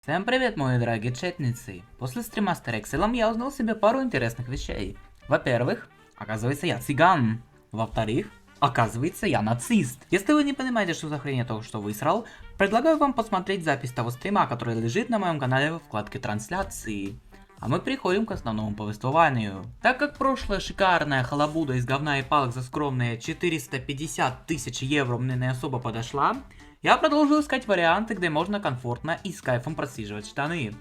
Всем привет, мои дорогие чатницы! После стрима с Терекселом я узнал себе пару интересных вещей. Во-первых, оказывается я цыган. Во-вторых, оказывается я нацист. Если вы не понимаете, что за хрень я только что высрал, предлагаю вам посмотреть запись того стрима, который лежит на моем канале во вкладке трансляции. А мы переходим к основному повествованию. Так как прошлая шикарная халабуда из говна и палок за скромные 450 тысяч евро мне не особо подошла, я продолжил искать варианты, где можно комфортно и с кайфом просиживать штаны.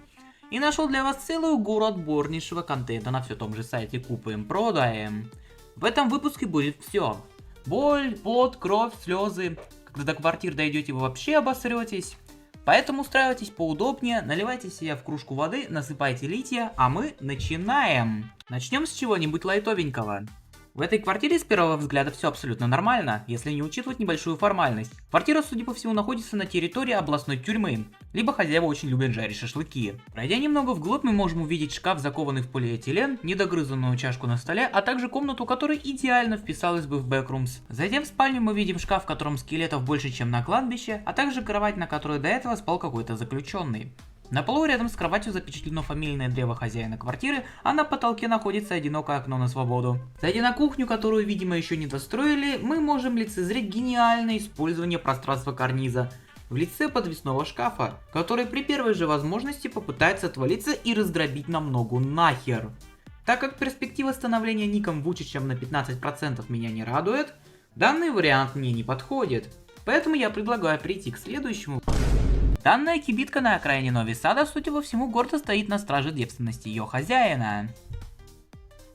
И нашел для вас целую гору отборнейшего контента на все том же сайте Купаем-Продаем. В этом выпуске будет все. Боль, пот, кровь, слезы. Когда до квартир дойдете, вы вообще обосретесь. Поэтому устраивайтесь поудобнее, наливайте себе в кружку воды, насыпайте литья, а мы начинаем. Начнем с чего-нибудь лайтовенького. В этой квартире с первого взгляда все абсолютно нормально, если не учитывать небольшую формальность. Квартира, судя по всему, находится на территории областной тюрьмы, либо хозяева очень любят жарить шашлыки. Пройдя немного вглубь, мы можем увидеть шкаф, закованный в полиэтилен, недогрызанную чашку на столе, а также комнату, которая идеально вписалась бы в бэкрумс. Зайдя в спальню, мы видим шкаф, в котором скелетов больше, чем на кладбище, а также кровать, на которой до этого спал какой-то заключенный. На полу рядом с кроватью запечатлено фамильное древо хозяина квартиры, а на потолке находится одинокое окно на свободу. Зайдя на кухню, которую, видимо, еще не достроили, мы можем лицезреть гениальное использование пространства карниза в лице подвесного шкафа, который при первой же возможности попытается отвалиться и раздробить нам ногу нахер. Так как перспектива становления ником Вучичем на 15% меня не радует, данный вариант мне не подходит. Поэтому я предлагаю перейти к следующему. Данная кибитка на окраине Нови Сада, судя по всему, гордо стоит на страже девственности ее хозяина.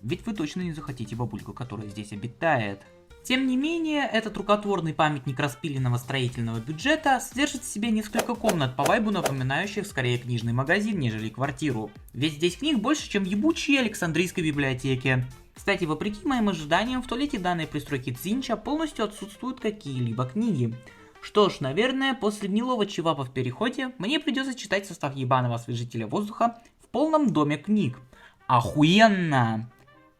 Ведь вы точно не захотите бабульку, которая здесь обитает. Тем не менее, этот рукотворный памятник распиленного строительного бюджета содержит в себе несколько комнат по вайбу, напоминающих скорее книжный магазин, нежели квартиру. Ведь здесь книг больше, чем в ебучей Александрийской библиотеке. Кстати, вопреки моим ожиданиям, в туалете данной пристройки Цинча полностью отсутствуют какие-либо книги. Что ж, наверное, после гнилого чевапа в переходе мне придется читать состав ебаного освежителя воздуха в полном доме книг. Охуенно!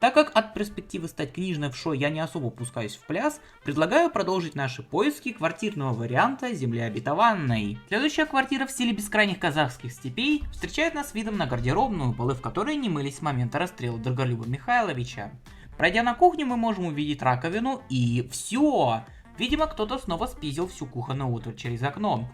Так как от перспективы стать книжной вшо я не особо пускаюсь в пляс, предлагаю продолжить наши поиски квартирного варианта земли обетованной. Следующая квартира в стиле бескрайних казахских степей встречает нас видом на гардеробную, полы в которой не мылись с момента расстрела Драголюба Михайловича. Пройдя на кухню, мы можем увидеть раковину и все. Видимо, кто-то снова спиздил всю кухонную утварь через окно.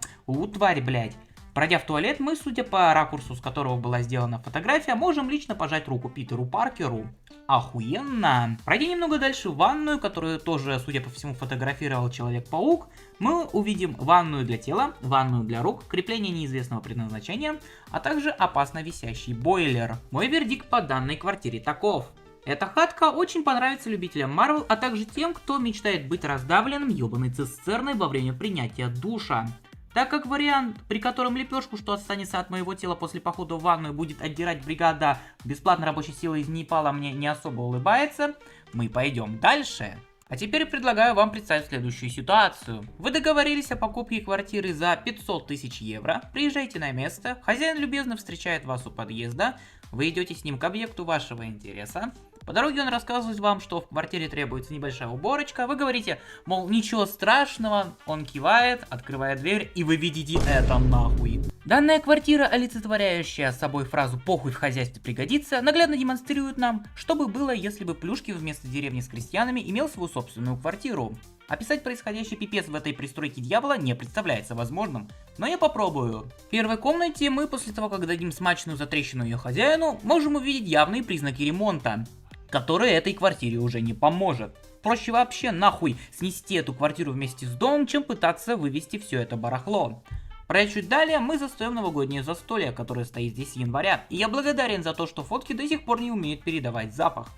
Тварь, блядь. Пройдя в туалет, мы, судя по ракурсу, с которого была сделана фотография, можем лично пожать руку Питеру Паркеру. Охуенно! Пройдя немного дальше в ванную, которую тоже, судя по всему, фотографировал Человек-паук, мы увидим ванную для тела, ванную для рук, крепление неизвестного предназначения, а также опасно висящий бойлер. Мой вердикт по данной квартире таков. Эта хатка очень понравится любителям Marvel, а также тем, кто мечтает быть раздавленным ебаной цистерной во время принятия душа. Так как вариант, при котором лепешку, что останется от моего тела после похода в ванную, будет отдирать бригада бесплатной рабочей силы из Непала, мне не особо улыбается, мы пойдем дальше. А теперь предлагаю вам представить следующую ситуацию. Вы договорились о покупке квартиры за 500 тысяч евро, приезжаете на место, хозяин любезно встречает вас у подъезда, вы идете с ним к объекту вашего интереса. По дороге он рассказывает вам, что в квартире требуется небольшая уборочка. Вы говорите, мол, ничего страшного. Он кивает, открывает дверь, и вы видите это нахуй. Данная квартира, олицетворяющая собой фразу «похуй в хозяйстве пригодится», наглядно демонстрирует нам, что бы было, если бы Плюшки вместо деревни с крестьянами имел свою собственную квартиру. Описать происходящий пипец в этой пристройке дьявола не представляется возможным, но я попробую. В первой комнате мы, после того, как дадим смачную затрещину ее хозяину, можем увидеть явные признаки ремонта, который этой квартире уже не поможет. Проще вообще нахуй снести эту квартиру вместе с домом, чем пытаться вывести все это барахло. Пройдя чуть далее, мы застаем новогоднее застолье, которое стоит здесь с января, и я благодарен за то, что фотки до сих пор не умеют передавать запах.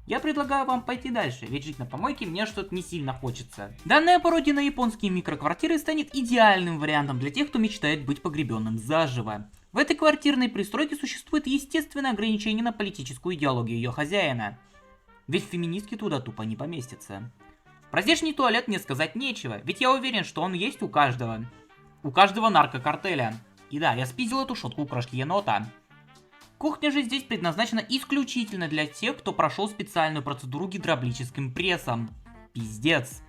Я предлагаю вам пойти дальше, ведь жить на помойке мне что-то не сильно хочется. Данная пародия на японские микроквартиры станет идеальным вариантом для тех, кто мечтает быть погребенным заживо. В этой квартирной пристройке существует естественное ограничение на политическую идеологию ее хозяина. Ведь феминистки туда тупо не поместятся. Про здешний туалет мне сказать нечего, ведь я уверен, что он есть у каждого. У каждого наркокартеля. И да, я спиздил эту шутку у крошки енота. Кухня же здесь предназначена исключительно для тех, кто прошел специальную процедуру гидравлическим прессом. Пиздец.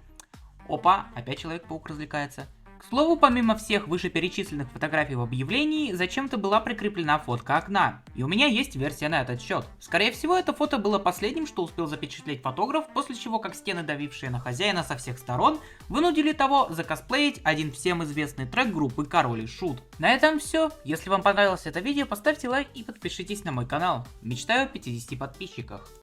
Опа, опять Человек-паук развлекается. К слову, помимо всех вышеперечисленных фотографий в объявлении, зачем-то была прикреплена фотка окна. И у меня есть версия на этот счет. Скорее всего, это фото было последним, что успел запечатлеть фотограф, после чего как стены, давившие на хозяина со всех сторон, вынудили того закосплеить один всем известный трек группы Король и Шут. На этом все. Если вам понравилось это видео, поставьте лайк и подпишитесь на мой канал. Мечтаю о 50 подписчиках.